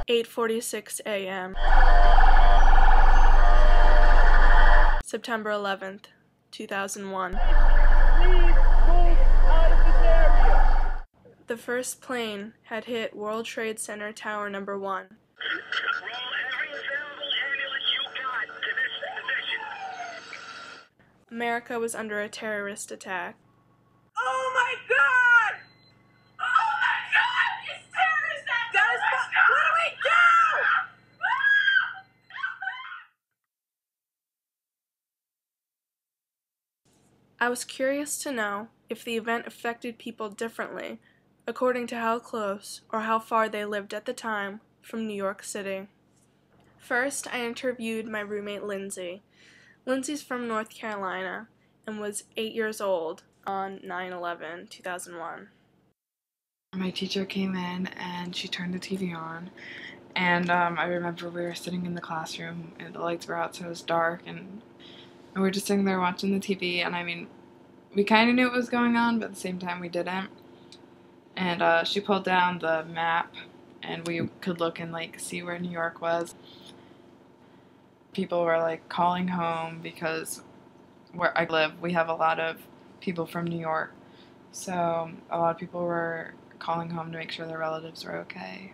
8:46 a.m. September 11th, 2001. Please move out of this area. The first plane had hit World Trade Center Tower number 1. Roll every available ambulance you got to this position. America was under a terrorist attack. Oh my God! Oh my God! It's terrorist attack! What do we do? I was curious to know if the event affected people differently, according to how close or how far they lived at the time from New York City. First, I interviewed my roommate Lindsay. Lindsay's from North Carolina and was 8 years old on 9/11/2001. My teacher came in and she turned the TV on, and I remember we were sitting in the classroom and the lights were out, so it was dark, and we were just sitting there watching the TV, and I mean, we kind of knew what was going on, but at the same time we didn't. And she pulled down the map and we could look and like see where New York was. People were like calling home because where I live, we have a lot of people from New York. So a lot of people were calling home to make sure their relatives were okay.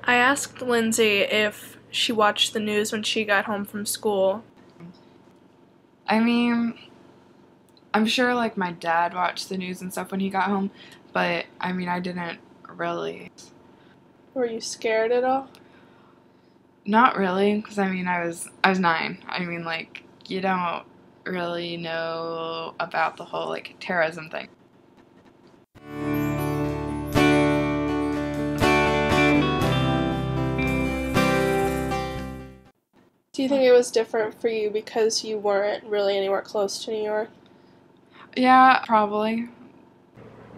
I asked Lindsay if she watched the news when she got home from school. I mean, I'm sure like my dad watched the news and stuff when he got home, but I mean, I didn't really. Were you scared at all? Not really, because I mean, I was 9. I mean, like, you don't really know about the whole like terrorism thing. Do you think it was different for you because you weren't really anywhere close to New York? Yeah, probably.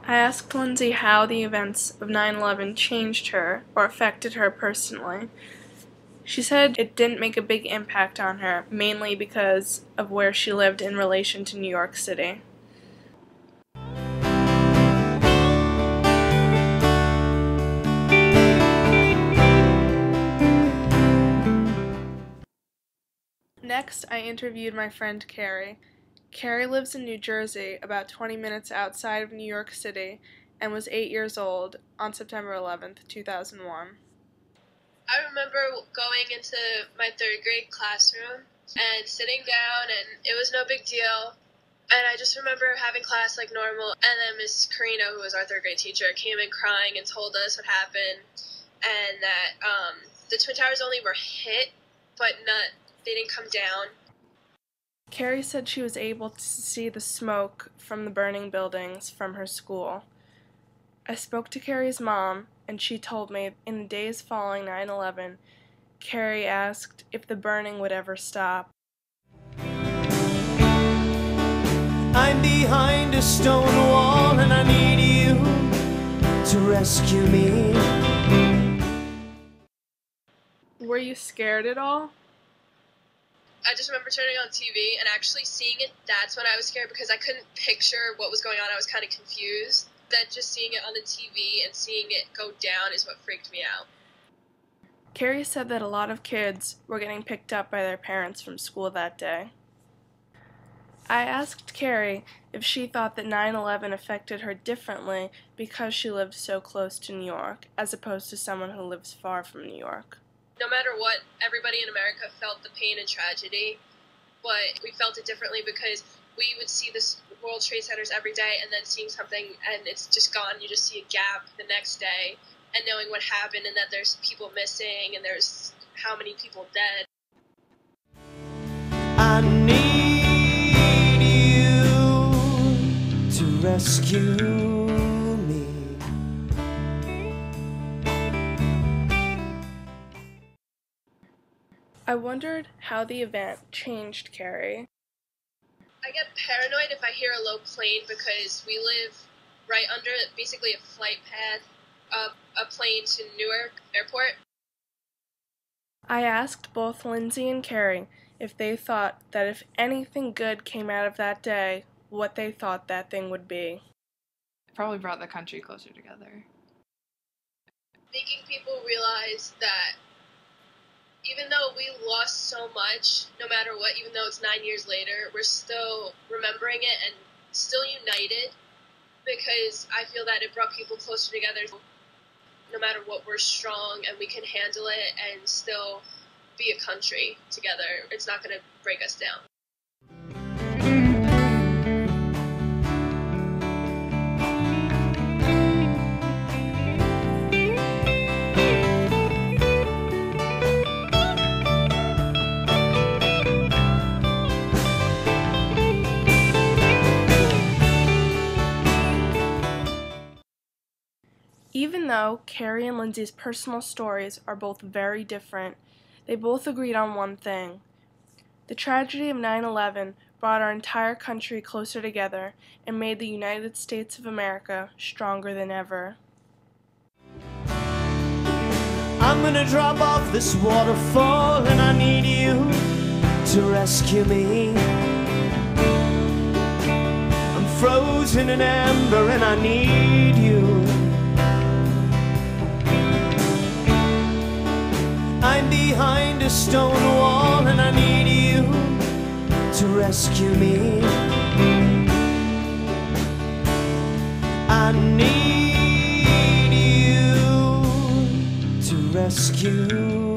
I asked Lindsay how the events of 9/11 changed her or affected her personally. She said it didn't make a big impact on her, mainly because of where she lived in relation to New York City. Next, I interviewed my friend Carrie. Carrie lives in New Jersey, about 20 minutes outside of New York City, and was 8 years old on September 11th, 2001. I remember going into my 3rd grade classroom and sitting down, and it was no big deal. And I just remember having class like normal, and then Miss Carino, who was our 3rd grade teacher, came in crying and told us what happened, and that the Twin Towers only were hit, but they didn't come down. Carrie said she was able to see the smoke from the burning buildings from her school. I spoke to Carrie's mom, and she told me in the days following 9/11, Carrie asked if the burning would ever stop. I'm behind a stone wall and I need you to rescue me. Were you scared at all? I just remember turning on TV and actually seeing it. That's when I was scared because I couldn't picture what was going on. I was kind of confused. Then just seeing it on the TV and seeing it go down is what freaked me out. Carrie said that a lot of kids were getting picked up by their parents from school that day. I asked Carrie if she thought that 9/11 affected her differently because she lived so close to New York, as opposed to someone who lives far from New York. No matter what, everybody in America felt the pain and tragedy, but we felt it differently because we would see this World Trade Centers every day, and then seeing something and it's just gone. You just see a gap the next day, and knowing what happened and that there's people missing and there's how many people dead. I need you to rescue me. I wondered how the event changed Carrie. I get paranoid if I hear a low plane because we live right under basically a flight path of a plane to Newark Airport. I asked both Lindsay and Carrie if they thought that if anything good came out of that day, what they thought that thing would be. It probably brought the country closer together. Making people realize that even though we lost so much, no matter what, even though it's 9 years later, we're still remembering it and still united, because I feel that it brought people closer together. No matter what, we're strong and we can handle it and still be a country together. It's not going to break us down. Even though Carrie and Lindsay's personal stories are both very different, they both agreed on one thing. The tragedy of 9/11 brought our entire country closer together and made the United States of America stronger than ever. I'm gonna drop off this waterfall and I need you to rescue me. I'm frozen in amber and I need you. I'm behind a stone wall and I need you to rescue me. I need you to rescue